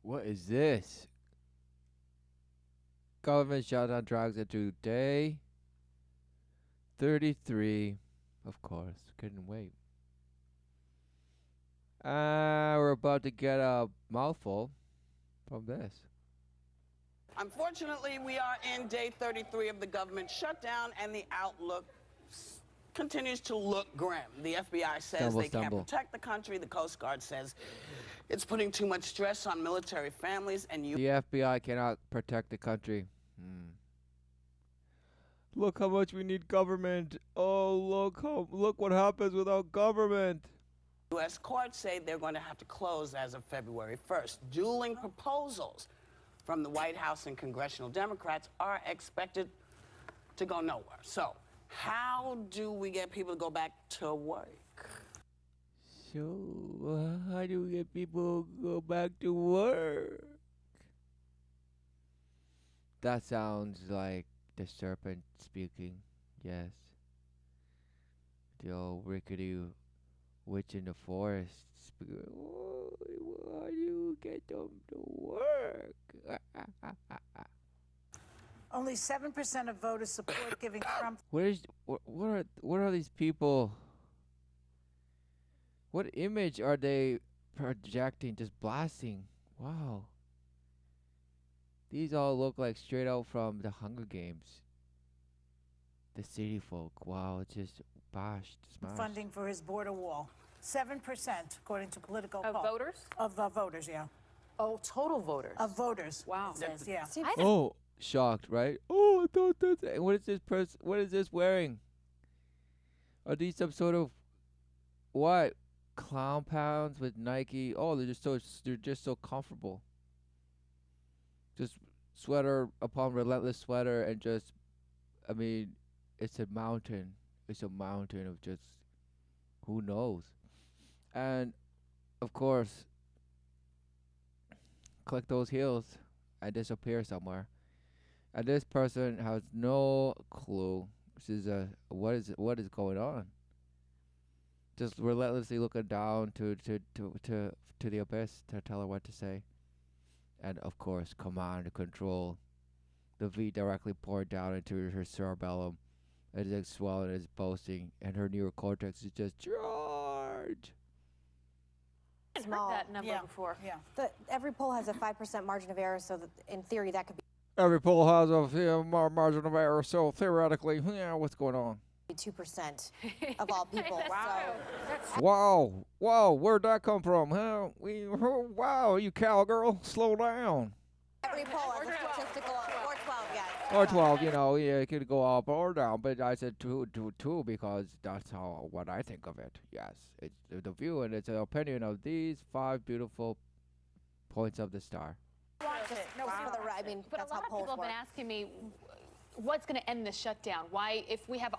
What is this? Government shutdown drags into day 33. Of course, couldn't wait. We're about to get a mouthful from this. Unfortunately, we are in day 33 of the government shutdown, and the outlook continues to look grim. The FBI says they can't protect the country. The Coast Guard says it's putting too much stress on military families, and The FBI cannot protect the country. Look how much we need government. Oh, look what happens without government. U.S. courts say they're going to have to close as of February 1st. Dueling proposals from the White House and congressional Democrats are expected to go nowhere. So, how do we get people to go back to work? So, how do we get people to go back to work? That sounds like the serpent speaking. Yes. The old rickety witch in the forest. Oh, how do you get them to work? Only 7% of voters support giving Trump. What are these people? What image are they projecting? Just blasting. Wow. These all look like straight out from the Hunger Games. The city folk. Wow, it's just bashed, smashed. Funding for his border wall. 7%, according to Political Of poll. voters? Of voters, yeah. Oh, total voters. Of voters. Wow. It says, yeah. Oh, shocked, right? Oh, I thought that. What is this person? What is this wearing? Are these some sort of what? Clown pounds with Nike? Oh, they're just so comfortable. Just sweater upon relentless sweater, and just, I mean, it's a mountain. It's a mountain of just who knows. And of course, click those heels and disappear somewhere. And this person has no clue. This is what is going on. Just relentlessly looking down to the abyss to tell her what to say. And of course, command and control. The V directly poured down into her cerebellum. It is swelling, it is boasting, and her neocortex is just charge. I've heard that number before. Yeah. Every poll has a 5% margin of error, so that in theory that could be Every poll has a margin of error, so theoretically, what's going on? 2% of all people. Wow, where'd that come from? Huh? Wow, you cowgirl, slow down. Every poll has a statistical, or 12, yes. Or 12, it could go up or down, but I said two because that's what I think of it. Yes, it's the view and it's an opinion of these 5 beautiful points of the star. But a lot of people have been asking me, what's going to end this shutdown? Why, if we have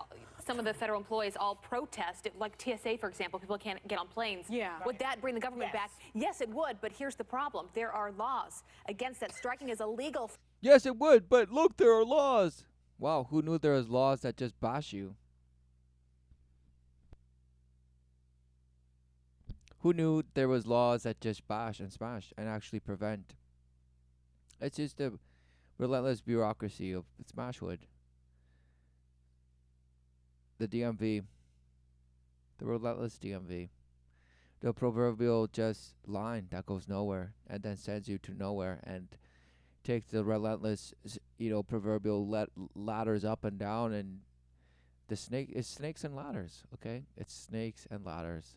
some of the federal employees all protest, like TSA, for example, people can't get on planes. Yeah. Would that bring the government back? Yes, it would, but here's the problem. There are laws against that. Striking is illegal. Yes, it would, but look, there are laws. Wow, who knew there was laws that just bash you? Who knew there was laws that just bash and smash and actually prevent? It's just the relentless bureaucracy of Smashwood. The DMV. The relentless DMV. The proverbial just line that goes nowhere and then sends you to nowhere and takes the relentless, proverbial ladders up and down, and the snake is snakes and ladders, okay? It's snakes and ladders.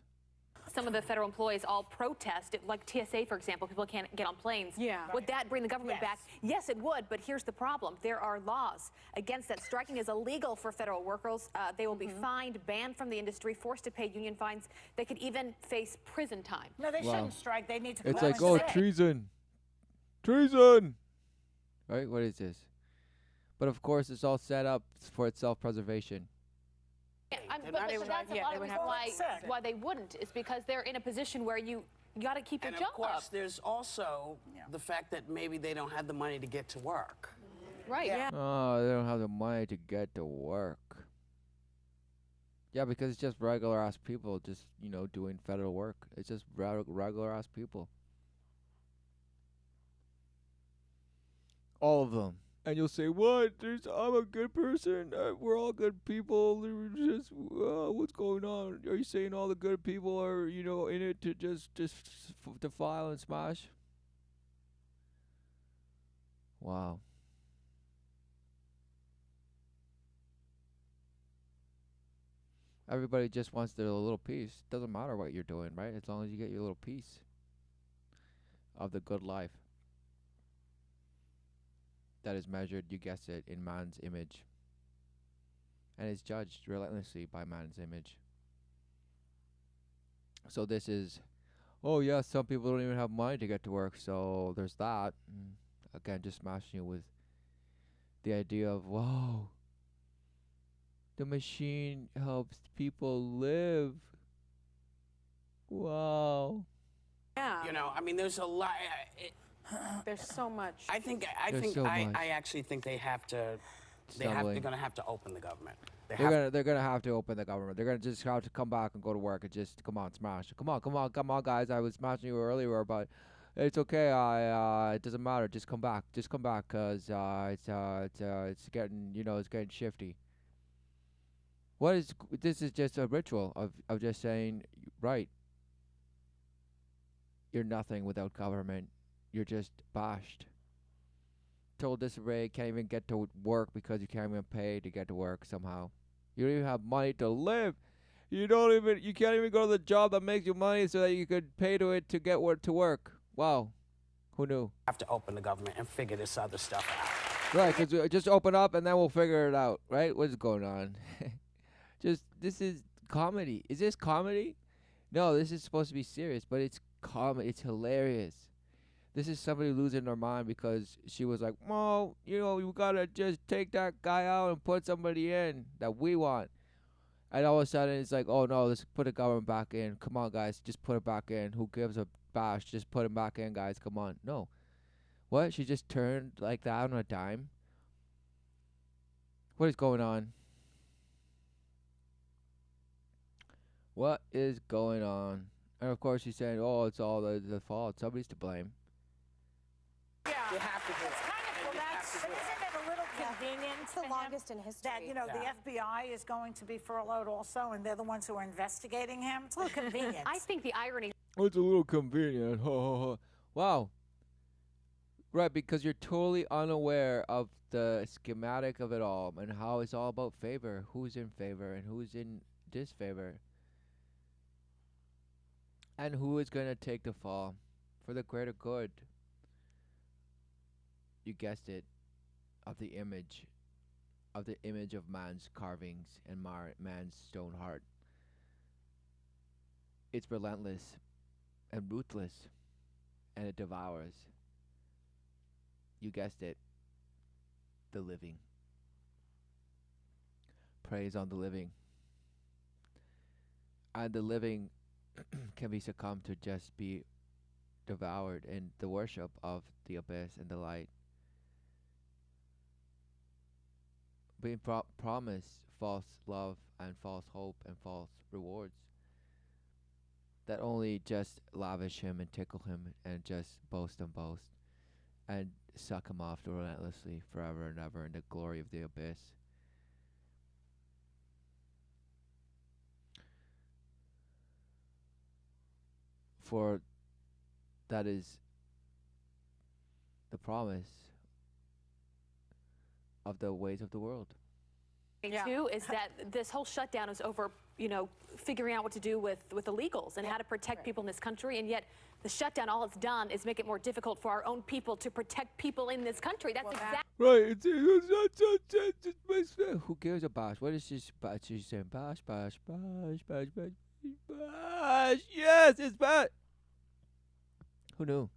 Some of the federal employees all protest, like TSA, for example, people can't get on planes. Yeah. Would that bring the government back? Yes, it would, but here's the problem. There are laws against that. Striking is illegal for federal workers. They will be fined, banned from the industry, forced to pay union fines. They could even face prison time. No, they shouldn't strike. They need to It's come like, and say. treason. Treason! Right? What is this? But of course, it's all set up for its self-preservation. Yeah, but that's a lot of the reason why they wouldn't, is because they're in a position where you got to keep your job up. And of course, there's also the fact that maybe they don't have the money to get to work. Right. Yeah. Oh, they don't have the money to get to work. Yeah, because it's just regular ass people just, doing federal work. It's just regular ass people. All of them. And you'll say, "What? I'm a good person. We're all good people. Just what's going on? Are you saying all the good people are, in it to just defile and smash?" Wow. Everybody just wants their little piece. Doesn't matter what you're doing, right? As long as you get your little piece of the good life that is measured, you guessed it, in man's image, and is judged relentlessly by man's image. So this is, oh yeah, some people don't even have money to get to work, so there's that. Again, just smashing you with the idea of, wow, the machine helps people live. Wow. Yeah. You know, I mean, there's a lot. There's so much. I think There's so much. I actually think they have to. They're Stumbling. going to have to open the government. They're gonna have to open the government. They're gonna just have to come back and go to work and just come on, smash. Come on, guys. I was smashing you earlier, but it's okay. It doesn't matter. Just come back. Just come back, 'cause it's getting it's getting shifty. This is just a ritual of just saying, right, you're nothing without government. You're just bashed. Total disarray, can't even get to work because you can't even pay to get to work somehow. You don't even have money to live. You can't even go to the job that makes you money so that you could pay to it to get to work. Wow. Who knew? Have to open the government and figure this other stuff out. Right, because just open up and then we'll figure it out, right? What is going on? This is comedy. Is this comedy? No, this is supposed to be serious, but it's comedy. It's hilarious. This is somebody losing their mind because she was like, "Well, you gotta just take that guy out and put somebody in that we want." And all of a sudden, it's like, "Oh no, let's put the government back in. Come on, guys, just put it back in. Who gives a bash? Just put him back in, guys. Come on." No, what? She just turned like that on a dime. What is going on? What is going on? And of course, she's saying, "Oh, it's all the fault. Somebody's to blame." Yeah. You have to do It's it. kind of, well, You have that's, to do it. isn't it a little convenient It's the to him longest in history. that, Yeah. the FBI is going to be furloughed also, and they're the ones who are investigating him? It's a little convenient. I think the irony It's a little convenient. Wow. Right, because you're totally unaware of the schematic of it all and how it's all about favor. Who's in favor and who's in disfavor. And who is going to take the fall for the greater good. You guessed it, of the image of man's carvings and man's stone heart. It's relentless and ruthless, and it devours. You guessed it, the living. Preys on the living. And the living can be succumbed to just be devoured in the worship of the abyss and the light. Being promised false love and false hope and false rewards that only just lavish him and tickle him and just boast and suck him off relentlessly forever and ever in the glory of the abyss. For that is the promise of the ways of the world. too is that this whole shutdown is over, figuring out what to do with illegals and how to protect people in this country, and yet the shutdown, all it's done is make it more difficult for our own people to protect people in this country. That's exactly Right. Who gives a bash? What is she's saying? Bash. Yes, it's bash. Who knew?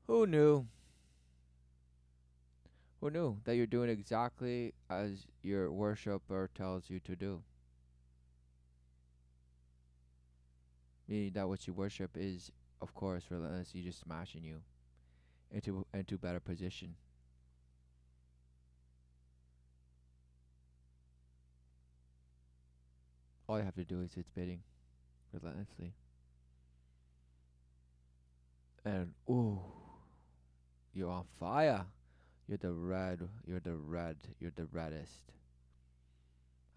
Who knew that you're doing exactly as your worshiper tells you to do? Meaning that what you worship is, of course, relentlessly just smashing you into better position. All you have to do is its bidding relentlessly. And ooh, You're on fire. You're the red. You're the red. You're the reddest.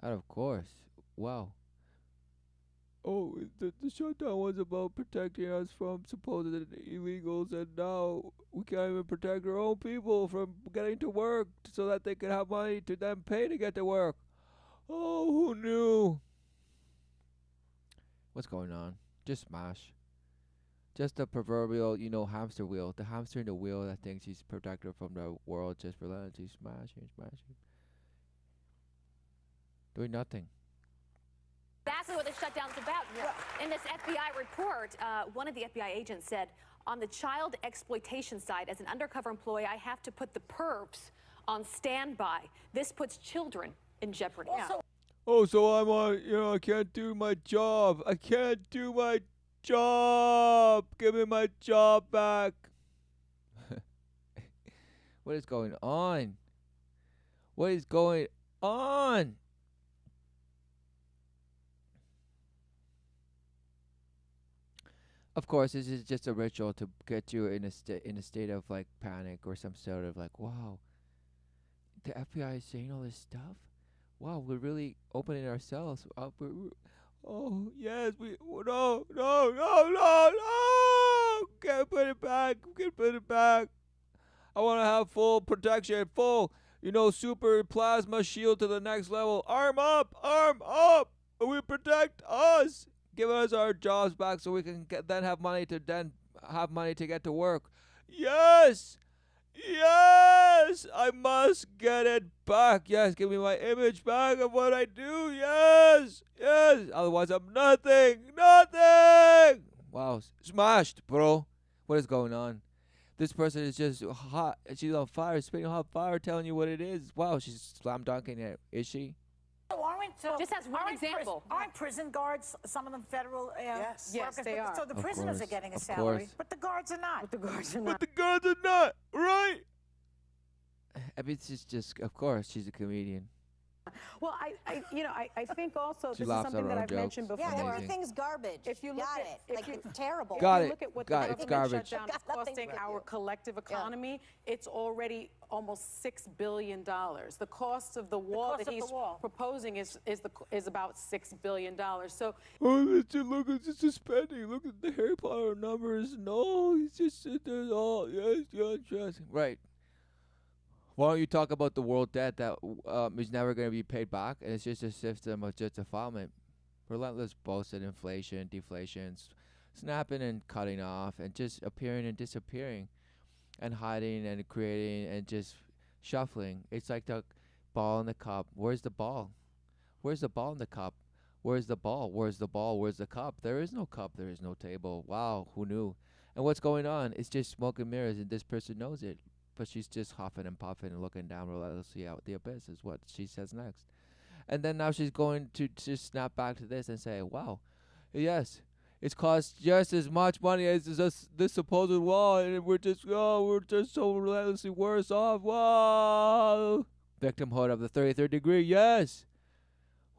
And of course, wow. Oh, the shutdown was about protecting us from supposed illegals, and now we can't even protect our own people from getting to work so that they can have money to then pay to get to work. Oh, who knew? What's going on? Just smash. Just the proverbial, hamster wheel. The hamster in the wheel that thinks he's protected from the world just relentlessly smashing, smashing. Doing nothing. Exactly what the shutdown's about. In this FBI report, one of the FBI agents said, on the child exploitation side, as an undercover employee, I have to put the perps on standby. This puts children in jeopardy. Oh, so I'm on, I can't do my job. I can't do my job. Give me my job back. What is going on? What is going on? Of course, this is just a ritual to get you in a state of like panic or some sort of like, wow, the FBI is saying all this stuff. Wow, we're really opening ourselves up. Oh yes, no, no, no, no, no! Can't put it back. Can't put it back. I want to have full protection, full, super plasma shield to the next level. Arm up, arm up. We protect us. Give us our jobs back so we can then have money to get to work. Yes, yes, I must get it back. Yes, give me my image back of what I do. Yes, yes. Otherwise, I'm nothing, nothing. Wow, smashed, bro. What is going on? This person is just hot. She's on fire, spitting hot fire, telling you what it is. Wow, she's slam dunking it. Is she? Just as one example. Aren't prison guards, some of them federal Yes. Yes, workers? they are. So the Of prisoners are course, getting a of salary, course. but the guards are not. The guards are But not. the guards are not, right? I mean, it's just, of course, she's a comedian. Well, I think also She this is laughs at something her that own I've mentioned jokes. before. Yeah, Amazing. everything's garbage. If you look got at- it, if like you- it's terrible. Got If it. you look at what Got the it. It's government garbage. shutdown is Got nothing costing with our you. collective economy, it's already almost $6 billion. The cost of the wall cost that of the he's wall. proposing is about $6 billion. So Oh, let's just look at the spending. Look at the Harry Potter numbers. No, he's just sitting there. Oh, yes, yes, yes. Right. Why don't you talk about the world debt that is never going to be paid back, and it's just a system of just defilement, relentless bullshit, inflation, deflation, snapping and cutting off, and just appearing and disappearing, and hiding and creating and just shuffling. It's like the ball in the cup. Where's the ball? Where's the ball in the cup? Where's the ball? Where's the ball? Where's the cup? There is no cup. There is no table. Wow, who knew? And what's going on? It's just smoke and mirrors, and this person knows it. But she's just huffing and puffing and looking down relentlessly out the abyss is what she says next. And then now she's going to just snap back to this and say, wow, yes, it's cost just as much money as this supposed wall, and we're just so relentlessly worse off. Wow. Victimhood of the 33rd degree, yes.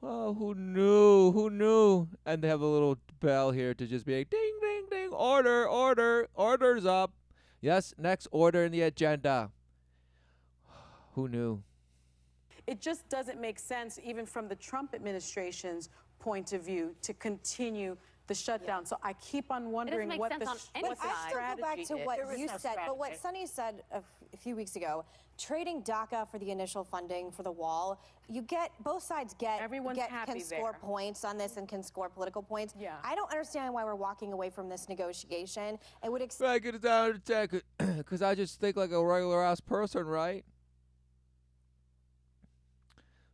Well, who knew? Who knew? And they have a little bell here to just be like, ding, ding, ding, order, order, order's up. Yes, next order in the agenda. Who knew? it just doesn't make sense, even from the Trump administration's point of view, to continue the shutdown. So I keep on wondering make what sense the, on any what the side. I still go back strategy to is. what There is you no said, but what strategy. Sunny said a few weeks ago, trading DACA for the initial funding for the wall, you get, both sides Everyone's happy can score there. points on this and can score political points. Yeah. I don't understand why we're walking away from this negotiation. It would Right, get it down to tech, because I just think like a regular ass person, right?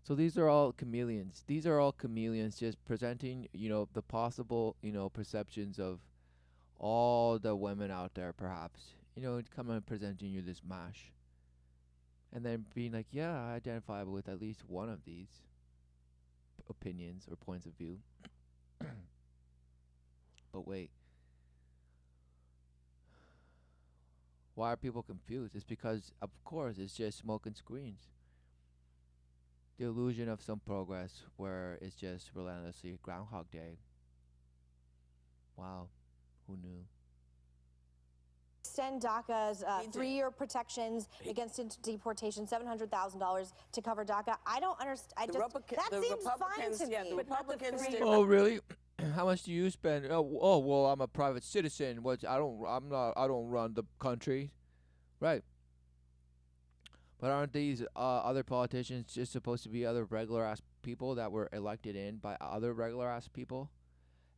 So these are all chameleons. These are all chameleons just presenting, the possible, perceptions of all the women out there, perhaps. Coming and presenting you this mash. And then being like, yeah, I identify with at least one of these opinions or points of view. But wait. Why are people confused? It's because, of course, it's just smoke and screens. The illusion of some progress where it's just relentlessly Groundhog Day. Wow, who knew? extend DACA's 3-year protections against deportation, $700,000 to cover DACA. I don't understand. That seems fine to me. The Republicans did Oh, really? How much do you spend? Oh, well, I'm a private citizen. I don't run the country. Right. But aren't these other politicians just supposed to be other regular ass people that were elected in by other regular ass people?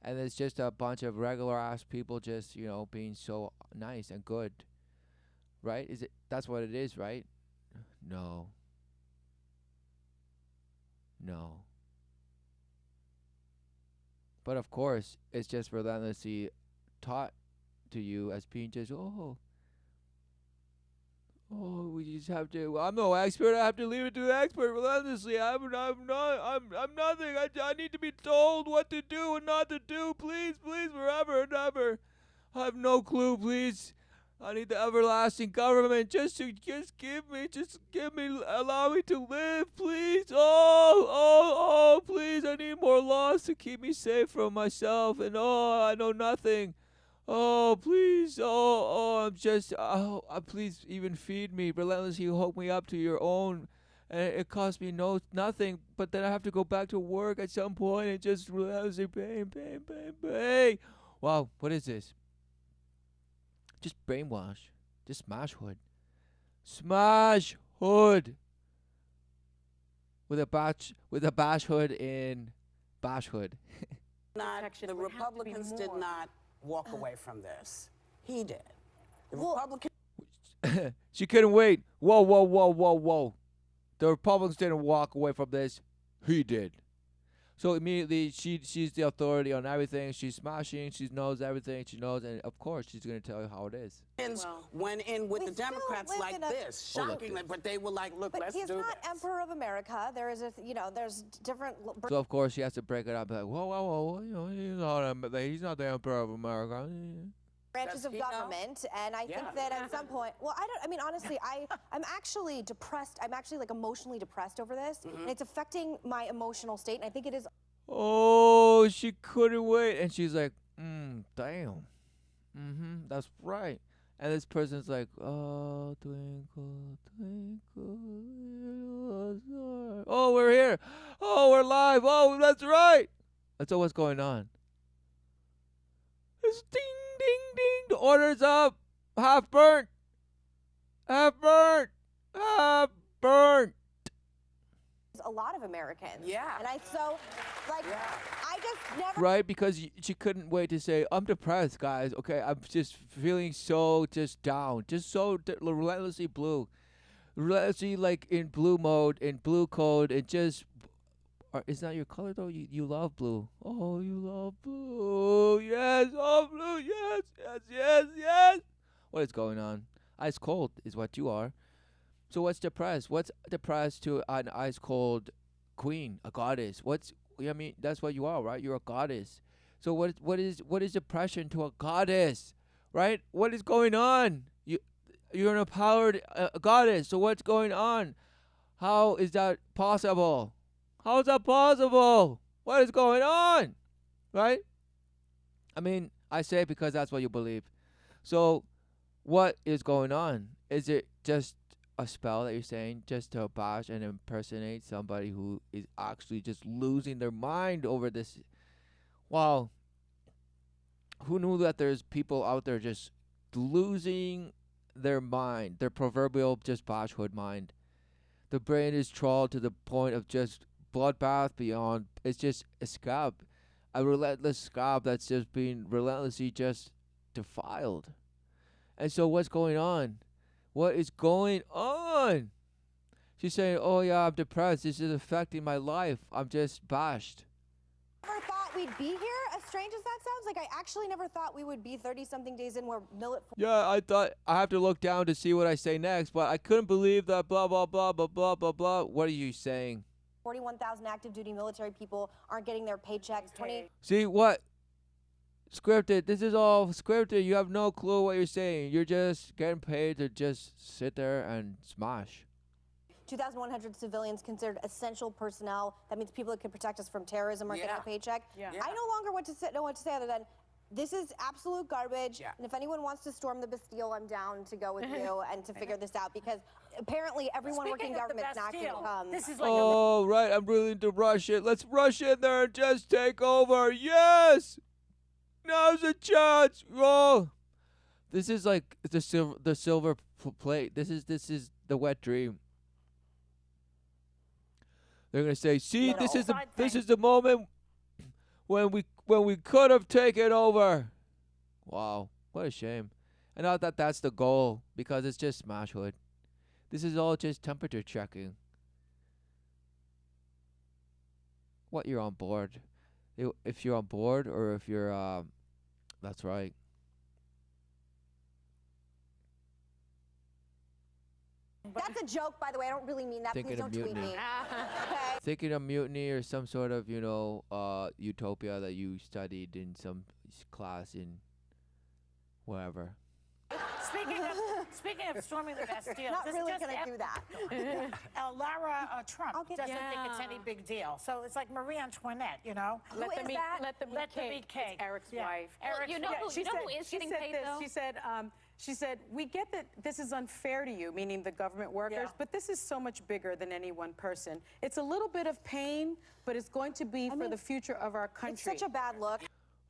And it's just a bunch of regular ass people just, being so nice and good. Right? That's what it is, right? No. No. But of course, it's just relentlessly taught to you as being just, we just have to. Well, I'm no expert. I have to leave it to the expert relentlessly. I'm nothing. I need to be told what to do and not to do. Please, forever and ever. I have no clue. Please, I need the everlasting government just give me, allow me to live, please. Please. I need more laws to keep me safe from myself. And I know nothing. Oh, please. I'm just, please even feed me. Relentlessly hook me up to your own. And it costs me nothing. But then I have to go back to work at some point and just relentlessly pay. Wow, what is this? Just brainwash. Just smash hood. Smash hood. With a bash hood in bash hood. The Republicans did not walk away from this. He did. The Republicans. She couldn't wait. Whoa. The Republicans didn't walk away from this. He did. So immediately she's the authority on everything. She's smashing. She knows everything. She knows, and of course she's going to tell you how it is. Went in with the Democrats like this, shockingly, but they were like, "Look, let's do this." But he's not Emperor of America. There is there's different. So of course she has to break it up. Like, whoa, he's not the Emperor of America. Branches of government, and I think that at some point, honestly, I'm actually depressed. I'm actually emotionally depressed over this, and it's affecting my emotional state, and I think it is. Oh, she couldn't wait, and she's like, damn, that's right. And this person's like, oh, twinkle, twinkle, little star. Oh, we're here. Oh, we're live. Oh, that's right. That's all what's going on. It's ding, ding, ding. The order's up. Half burnt. A lot of Americans. Yeah. And I just never. Right, because she couldn't wait to say, I'm depressed, guys. Okay, I'm just feeling so just down. Just so relentlessly blue. Relentlessly in blue mode, in blue code, and just. It's not your color though. You love blue. Oh, you love blue. Yes. Oh, blue. Yes. What is going on? Ice cold is what you are. So what's depressed? What's depressed to an ice cold queen, a goddess? That's what you are, right? You're a goddess. So what is depression to a goddess, right? What is going on? You're an empowered goddess. So what's going on? How is that possible? How is that possible? What is going on? Right? I say it because that's what you believe. So, what is going on? Is it just a spell that you're saying just to bash and impersonate somebody who is actually just losing their mind over this? Wow. Who knew that there's people out there just losing their mind, their proverbial just bash hood mind? The brain is trawled to the point of just bloodbath beyond. It's just a scab, a relentless scab that's just being relentlessly just defiled. And so what's going on? What is going on? She's saying, oh yeah, I'm depressed. This is affecting my life. I'm just bashed. Never thought we'd be here, as strange as that sounds. I actually never thought we would be 30-something days in where Yeah, I thought I have to look down to see what I say next, but I couldn't believe that blah, blah, blah, blah, blah, blah, blah. What are you saying? 41,000 active duty military people aren't getting their paychecks. See what? Scripted. This is all scripted. You have no clue what you're saying. You're just getting paid to just sit there and smash. 2,100 civilians considered essential personnel. That means people that can protect us from terrorism are getting a paycheck. Yeah. I no longer know what to say other than This is absolute garbage. Yeah. And if anyone wants to storm the Bastille, I'm down to go with you and to figure this out, because apparently everyone working in Speaking of the government's not going to Bastille, come. this is like Oh, right. I'm willing to rush it. Let's rush in there and just take over. Yes! Now's a chance. Oh. This is like the silver plate. This is the wet dream. They're gonna say, "See, Little this side is the moment when we could have taken over." Wow, what a shame. And not that that's the goal, because it's just smashhood. This is all just temperature checking. What, you're on board? If you're on board, or if you're that's right. That's a joke, by the way. I don't really mean that. Thinking Please of don't tweet mutiny. me. Okay. Thinking of mutiny or some sort of, utopia that you studied in some class in wherever. Speaking of storming the Bastille, Not this really just going to do that. Lara Trump I'll get- doesn't think it's any big deal. So it's like Marie Antoinette, you know? Let them is eat, that? let them Let eat them cake. eat cake. It's Eric's Yeah. wife. Eric's you know wife. who, you know who is she getting said paid this. though? She said, we get that this is unfair to you, meaning the government workers, Yeah. but this is so much bigger than any one person. It's a little bit of pain, but it's going to be for the future of our country. It's such a bad look.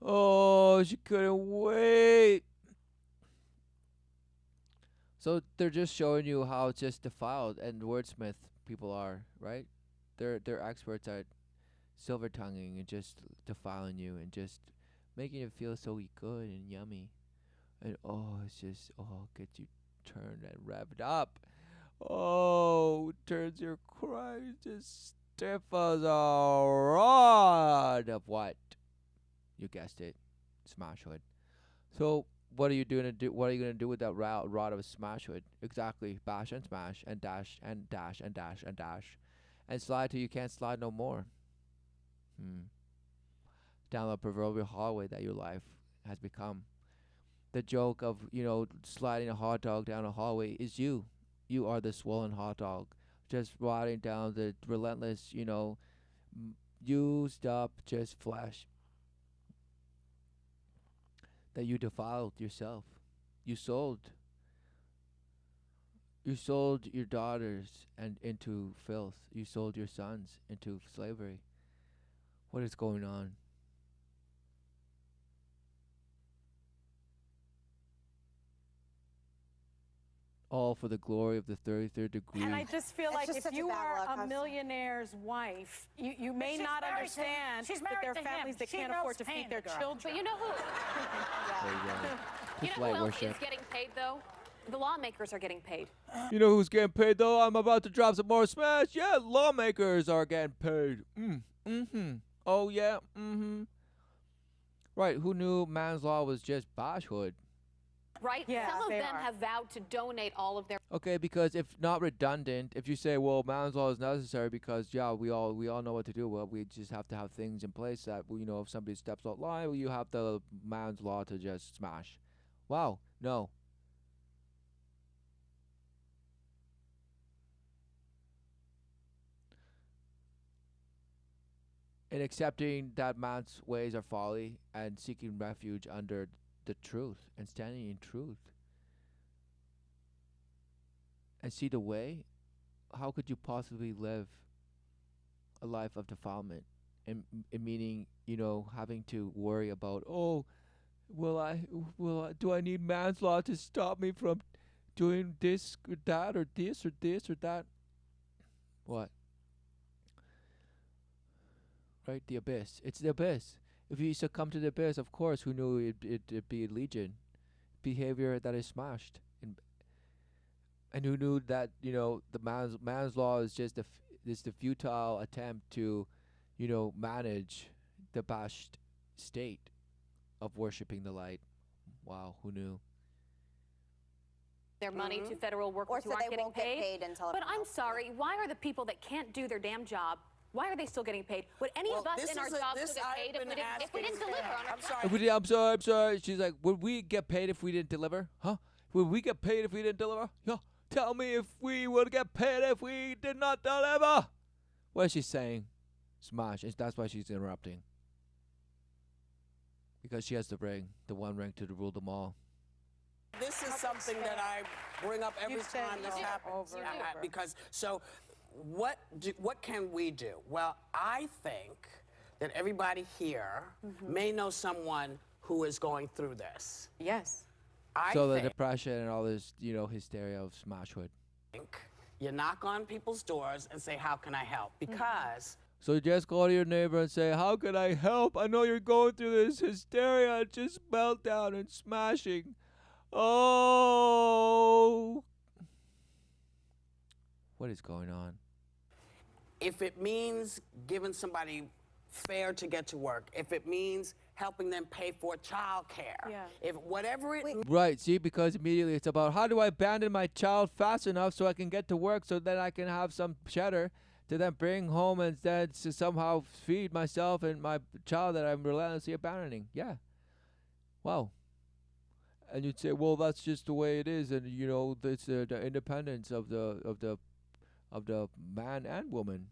Oh, she couldn't wait. So they're just showing you how just defiled and wordsmith people are, right? They're experts at silver tonguing and just defiling you and just making it feel so good and yummy. And it's just gets you turned and revved up. Oh, turns your cries just stiff as a rod of what? You guessed it, smashwood. So what are you doing to do? What are you gonna do with that rod of smashwood? Exactly, bash and smash and dash and dash and dash and dash, and slide till you can't slide no more. Down the proverbial hallway that your life has become. The joke of sliding a hot dog down a hallway is you. You are the swollen hot dog, just riding down the relentless, used up just flesh that you defiled yourself. You sold your daughters into filth. You sold your sons into slavery. What is going on? All for the glory of the 33rd degree. And I just feel like just if such a you bad look. are a I'm millionaire's wife, you may she's not married to him. understand She's that there are married to him. families that She can't knows afford to pain, feed their the girl. children. But you know who? There you go. You Just know light who else is worship. getting paid though? The lawmakers are getting paid. You know who's getting paid though? I'm about to drop some more smash. Yeah, lawmakers are getting paid. Oh yeah. Right. Who knew man's law was just bashhood? Right? Yeah, Some of they them are. have vowed to donate all of their Okay, because if not redundant, if you say, well, man's law is necessary because we all know what to do. Well, we just have to have things in place that if somebody steps out line, well, you have the man's law to just smash. Wow. No. In accepting that man's ways are folly and seeking refuge under the truth and standing in truth and see the way, how could you possibly live a life of defilement? And meaning, having to worry about, do I need man's law to stop me from doing this or that or this or this or that? What? Right, the abyss. It's the abyss. If you succumb to the abyss, of course, who knew it'd be legion, behavior that is smashed, and who knew that the man's law is just the futile attempt to, manage the bashed state of worshiping the light. Wow, who knew? their money to federal Or workers so who aren't they getting won't get paid until But I'm everyone else sorry, why are the people that can't do their damn job, why are they still getting paid? Would any of us in our jobs still get paid if we didn't deliver on our job? I'm sorry. She's like, would we get paid if we didn't deliver? Huh? Would we get paid if we didn't deliver? Yeah. Tell me if we would get paid if we did not deliver. What is she saying? Smash. That's why she's interrupting. because she has the ring, the one ring to rule them all. This is something that I bring up every You've said time this it happens. over and over. Because, so what can we do? Well, I think that everybody here may know someone who is going through this. Yes. So the think depression and all this, hysteria of Smashwood. you knock on people's doors and say, how can I help? Because So just go to your neighbor and say, how can I help? I know you're going through this hysteria, just meltdown and smashing. Oh. What is going on? if it means giving somebody fare to get to work, if it means helping them pay for child care, if whatever it means. Right, see, because immediately it's about how do I abandon my child fast enough so I can get to work so then I can have some cheddar to then bring home and then to somehow feed myself and my child that I'm relentlessly abandoning. Yeah. Wow. And you'd say, well, that's just the way it is, and it's the independence of the man and woman.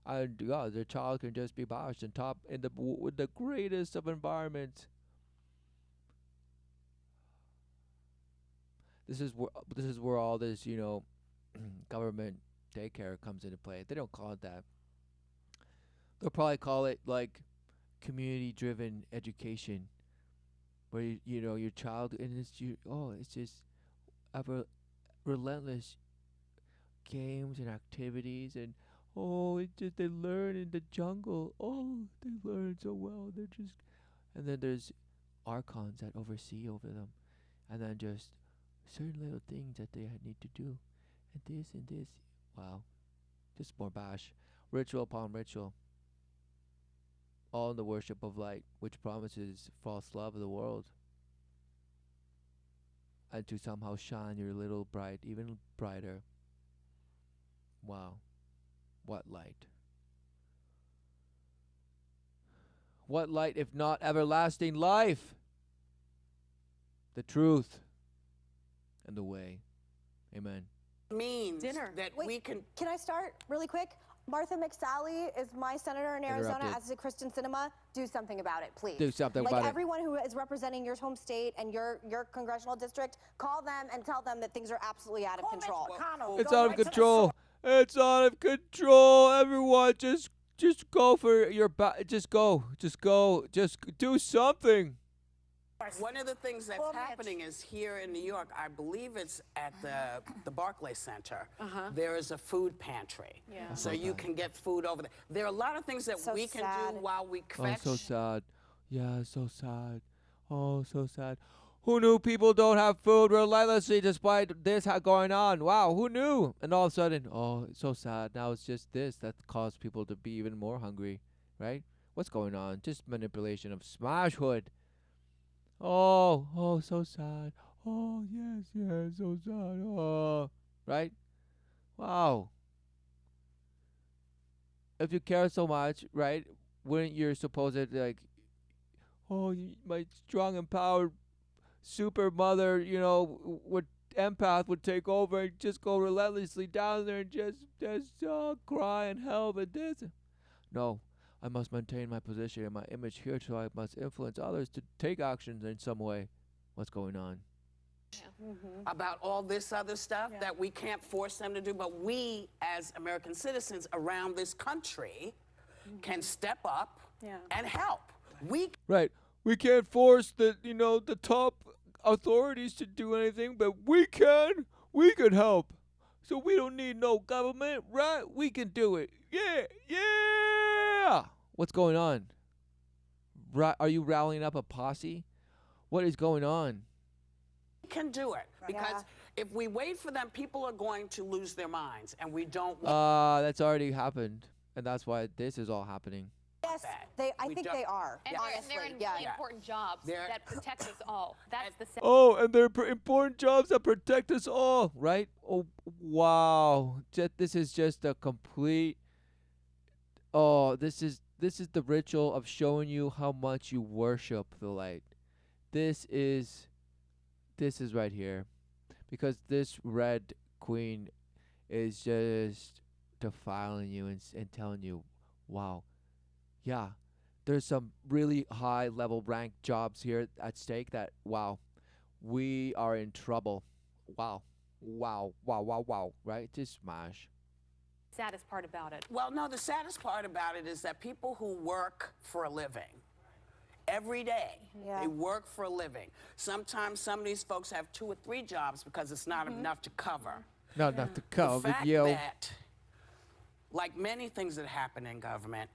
And yeah, the child can just be bashed and top in with the greatest of environments. This is where all this government daycare comes into play. They don't call it that. They'll probably call it like community-driven education, where your child and it's just ever relentless games and activities and it's just they learn in the jungle. They learn so well. And then there's archons that oversee over them, and then just certain little things that they need to do, and this and this. Wow, just more bash, ritual upon ritual. All in the worship of light, which promises false love of the world, and to somehow shine your little bright even brighter. Wow. What light? What light if not everlasting life? The truth and the way. Amen. Means Dinner. that Wait, we can. Can I start really quick? Martha McSally is my senator in Arizona, Interrupted. as is a Kristen Sinema. Do something about it, please. Do something like about it. everyone who is representing your home state and your congressional district, call them and tell them that things are absolutely out of Call Mitch control. McConnell. It's Go out of right to the control. source. It's out of control. Everyone, just go for your just go. Just do something. One of the things that's Well, Mitch. happening is here in New York, I believe it's at the Barclays Center, there is a food pantry. Yeah. So you can get food over there. There are a lot of things that So we can sad. do while we Oh, fetch. so sad. Yeah, so sad. Oh, so sad. Who knew people don't have food relentlessly despite this going on? Wow, who knew? And all of a sudden, it's so sad. Now it's just this that caused people to be even more hungry, right? What's going on? Just manipulation of Smashhood. Oh, so sad. Oh, yes, so sad. Oh, right? Wow. If you care so much, right, wouldn't your supposed, my strong, empowered super mother, would empath would take over and just go relentlessly down there and just cry and help and this. No, I must maintain my position and my image here, so I must influence others to take actions in some way. What's going on? About all this other stuff that we can't force them to do, but we as American citizens around this country can step up and help. Right. We can't force the top authorities to do anything, but we can help. So we don't need no government, right? We can do it. Yeah. What's going on? Are you rallying up a posse? What is going on? We can do it because if we wait for them, people are going to lose their minds, and we don't That's already happened, and that's why this is all happening. Yes, I think they are. And honestly, they're in yeah. really important jobs that protect us all. That's the sad. Oh, and they're important jobs that protect us all, right? Oh, wow. This is just a complete. Oh, this is the ritual of showing you how much you worship the light. This is right here, because this red queen is just defiling you and telling you, wow, yeah, there's some really high level ranked jobs here at stake that, wow, we are in trouble. Wow. Wow. Wow. Wow. Wow. Right? Just smash. Saddest part about it. Well, no, the saddest part about it is that people who work for a living every day, Yeah. they work for a living. Sometimes some of these folks have 2 or 3 jobs because it's not enough to cover. Not enough to The cover, fact yo. that, like many things that happen in government,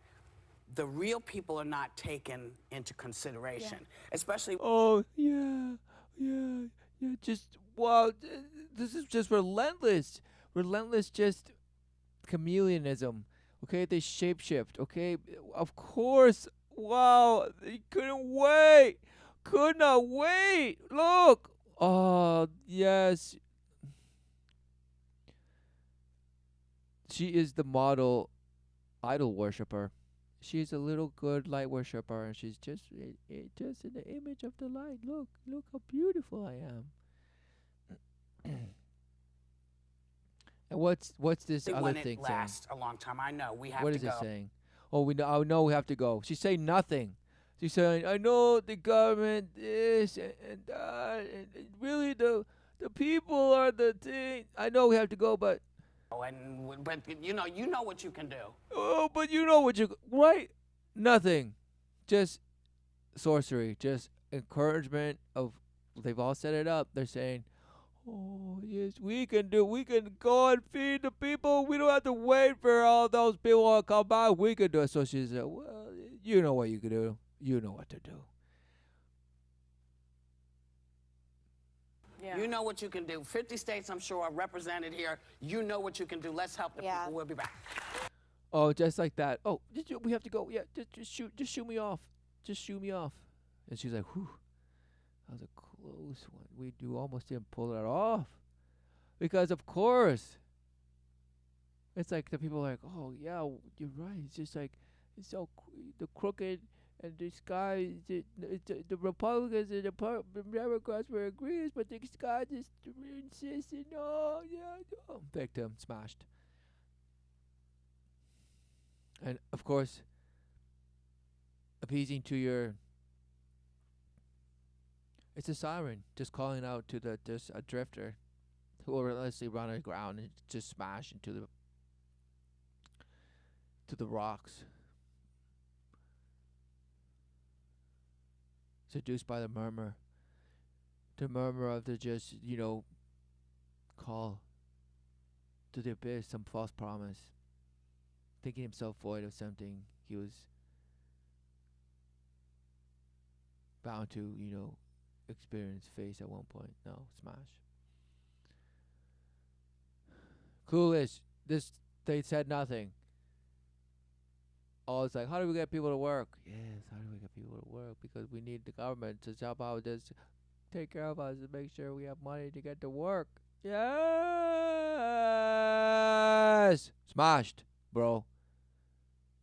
the real people are not taken into consideration, especially. Oh, yeah. Yeah. Yeah. Just, wow. This is just relentless. Relentless, just chameleonism. Okay, they shapeshift. Okay, of course. Wow, they couldn't wait. Could not wait. Look. Oh yes, she is the model idol worshiper. She's a little good light worshiper, and she's just just in the image of the light. Look, look how beautiful I am. And what's this other When it thing saying? lasts a long time, I know we have What to is go. it saying? Oh, we know. I know we have to go. She's saying nothing. She's saying, "I know the government is and that, and really the people are the thing. I know we have to go, but But you know what you can do. oh, but you know what you right? Nothing, just sorcery, just encouragement of. They've all set it up. They're saying, "Oh yes, we can do. We can go and feed the people. We don't have to wait for all those people to come by. We can do it." So she said, "Well, you know what you can do. You know what to do." Yeah. You know what you can do. 50 states, I'm sure, are represented here. You know what you can do. Let's help the Yeah. people. We'll be back. Oh, just like that. Oh, we have to go. Yeah, just shoot me off. Just shoot me off. And she's like, "Whew, that was a close one. We do almost didn't pull it off." Because of course, it's like the people are like, "Oh yeah, you're right." It's just like it's so the crooked and this guy, the Republicans and the Democrats were agreeing, but this guy just insisted, "No, yeah, no." Victim smashed. And of course, appeasing to your. It's a siren just calling out to just a drifter who will relentlessly run aground and just smash into the rocks. Seduced by the murmur of the just call to the abyss, some false promise, thinking himself void of something he was bound to experience, face at one point. No, smash. Clueless. They said nothing. Oh, it's like, how do we get people to work? Yes, how do we get people to work? Because we need the government to somehow just take care of us and make sure we have money to get to work. Yes! Smashed, bro.